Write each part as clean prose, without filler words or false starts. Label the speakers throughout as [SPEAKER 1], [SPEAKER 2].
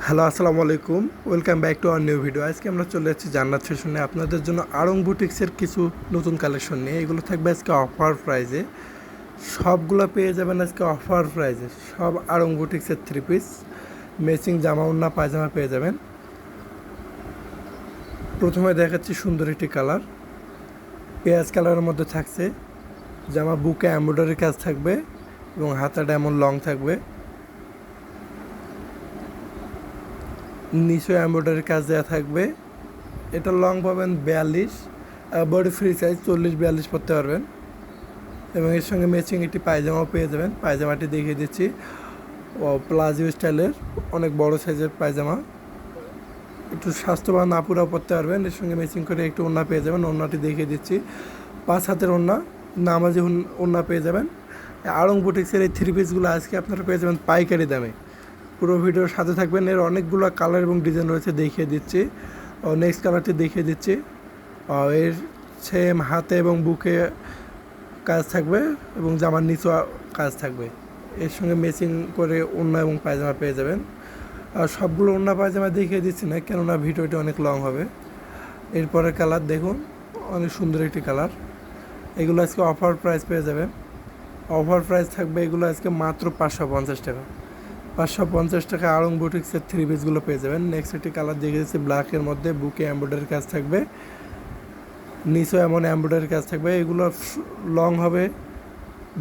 [SPEAKER 1] Hello, আসসালামু আলাইকুম। Welcome back to our new video. আজকে আমরা চলে যাচ্ছি জান্নাত ফ্যাশনে আপনাদের জন্য আড়ং বুটিক্সের কিছু নতুন কালেকশন নিয়ে। এগুলো থাকবে আজকে অফার প্রাইজে। সবগুলো পেয়ে যাবেন আজকে অফার প্রাইজে। সব আড়ং বুটিক্সের থ্রি পিস ম্যাচিং জামা ওড়না পায়জামা পেয়ে যাবেন। প্রথমে দেখাচ্ছি সুন্দর একটি কালার, পেঁয়াজ কালারের মধ্যে থাকছে। জামা বুকে এমব্রয়ডারি কাজ থাকবে এবং হাতাটা এমন লং থাকবে, নিচে এমব্রয়ডারি কাজ দেওয়া থাকবে। এটা লং পাবেন 42, বডি ফ্রি সাইজ 40-42 পরতে পারবেন। এবং এর সঙ্গে ম্যাচিং একটি পায়জামাও পেয়ে যাবেন। পায়জামাটি দেখিয়ে দিচ্ছি, প্লাজো স্টাইলের অনেক বড় সাইজের পায়জামা, একটু স্বাস্থ্যবান আপুরাও পরতে পারবেন। এর সঙ্গে ম্যাচিং করে একটু ওড়না পেয়ে যাবেন। ওড়নাটি দেখিয়ে দিচ্ছি, 5 হাতের ওড়না, নামাজি ওড়না পেয়ে যাবেন। আড়ং বুটিক্সের এই থ্রি পিসগুলো আজকে আপনারা পেয়ে যাবেন পাইকারি দামে। পুরো ভিডিওর সাথে থাকবেন। এর অনেকগুলো কালার এবং ডিজাইন রয়েছে, দেখিয়ে দিচ্ছি। নেক্সট কালারটি দেখিয়ে দিচ্ছি। এর সেম হাতে এবং বুকে কাজ থাকবে এবং জামার নিচেও কাজ থাকবে। এর সঙ্গে ম্যাচিং করে ওড়না এবং পায়জামা পেয়ে যাবেন। আর সবগুলো ওড়না পায়জামা দেখিয়ে দিচ্ছি না, কেননা ভিডিওটি অনেক লং হবে। এরপরে কালার দেখুন, অনেক সুন্দর একটি কালার। এগুলো আজকে অফার প্রাইস পেয়ে যাবেন। অফার প্রাইস থাকবে এগুলো আজকে মাত্র 550 টাকা। 550 টাকা আড়ং বুটিক্সের থ্রি পিসগুলো পেয়ে যাবেন। নেক্সট একটি কালার দেখে দিচ্ছি, ব্ল্যাকের মধ্যে বুকে এমব্রয়ডারি কাজ থাকবে, নিচেও এমন এমব্রয়ডারি কাজ থাকবে। এগুলো লং হবে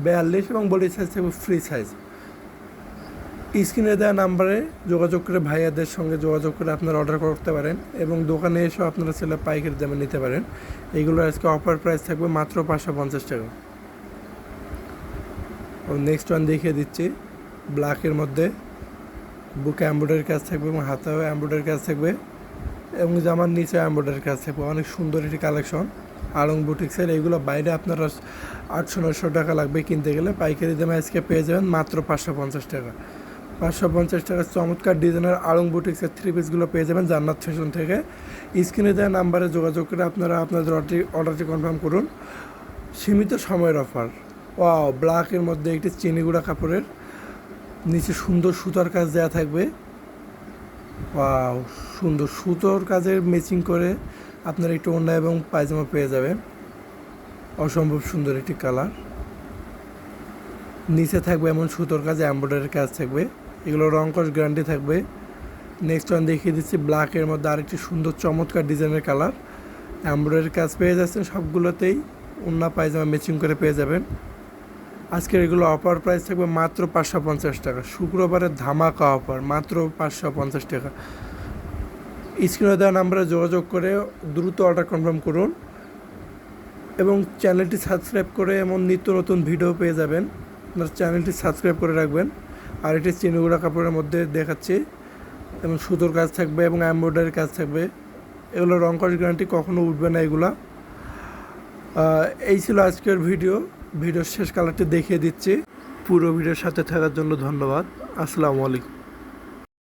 [SPEAKER 1] 42 এবং বডি সাইজ থাকবে ফ্রি সাইজ। স্ক্রিনে দেওয়া নাম্বারে যোগাযোগ করে ভাইয়াদের সঙ্গে যোগাযোগ করে আপনারা অর্ডার করতে পারেন এবং দোকানে এসেও আপনারা সেটা পাইকারি দামে নিতে পারেন। এগুলো আজকে অফার প্রাইস থাকবে মাত্র 550 টাকা। নেক্সট ওয়ান দেখিয়ে দিচ্ছি, ব্ল্যাকের মধ্যে বুকে এমব্রয়ডারি কাজ থাকবে এবং হাতেও এমব্রয়ডারি কাজ থাকবে এবং জামার নিচে এমব্রয়ডারি কাজ থাকবে। অনেক সুন্দর একটি কালেকশন আড়ং বুটিক্সের। এইগুলো বাইরে আপনারা 800-900 টাকা লাগবে কিনতে গেলে, পাইকারি দামে আজকে পেয়ে যাবেন মাত্র 550 টাকা। 550 টাকা চমৎকার ডিজাইনের আড়ং বুটিক্সের থ্রি পিসগুলো পেয়ে যাবেন জান্নাত ফ্যাশন থেকে। স্ক্রিনে দেওয়া নাম্বারে যোগাযোগ করে আপনারা আপনাদের অর্ডারটি কনফার্ম করুন। সীমিত সময়ের অফার। ব্ল্যাকের মধ্যে একটি চিনিগুড়া কাপড়ের, নিচে সুন্দর সুতার কাজ দেওয়া থাকবে। সুন্দর সুতোর কাজের ম্যাচিং করে আপনারা একটু ওড়না এবং পায়জামা পেয়ে যাবেন। অসম্ভব সুন্দর একটি কালার। নিচে থাকবে এমন সুতোর কাজে এমব্রয়ডারির কাজ থাকবে। এগুলো রং কস গ্যারান্টি থাকবে। নেক্সট ওয়ান দেখিয়ে দিচ্ছি, ব্ল্যাকের মধ্যে আরেকটি সুন্দর চমৎকার ডিজাইনের কালার। এমব্রয়ডারির কাজ পেয়ে যাচ্ছেন সবগুলোতেই, ওড়না পায়জামা ম্যাচিং করে পেয়ে যাবেন। আজকের এগুলো অফার প্রাইস থাকবে মাত্র 550 টাকা। শুক্রবারের ধামাকা অফার, মাত্র 550 টাকা। স্ক্রিনে দেওয়া নাম্বারে যোগাযোগ করে দ্রুত অর্ডার কনফার্ম করুন এবং চ্যানেলটি সাবস্ক্রাইব করে এমন নিত্য নতুন ভিডিও পেয়ে যাবেন। আপনার চ্যানেলটি সাবস্ক্রাইব করে রাখবেন। আর এটি চিনিগুড়া কাপড়ের মধ্যে দেখাচ্ছি এবং সুতোর কাজ থাকবে এবং এমব্রয়ডারির কাজ থাকবে। এগুলো রং কস গ্যারান্টি, কখনো উঠবে না এগুলা। এই ছিল আজকের ভিডিওর শেষ কালারটি দেখিয়ে দিচ্ছি। পুরো ভিডিওর সাথে থাকার জন্য ধন্যবাদ। আসসালামু আলাইকুম।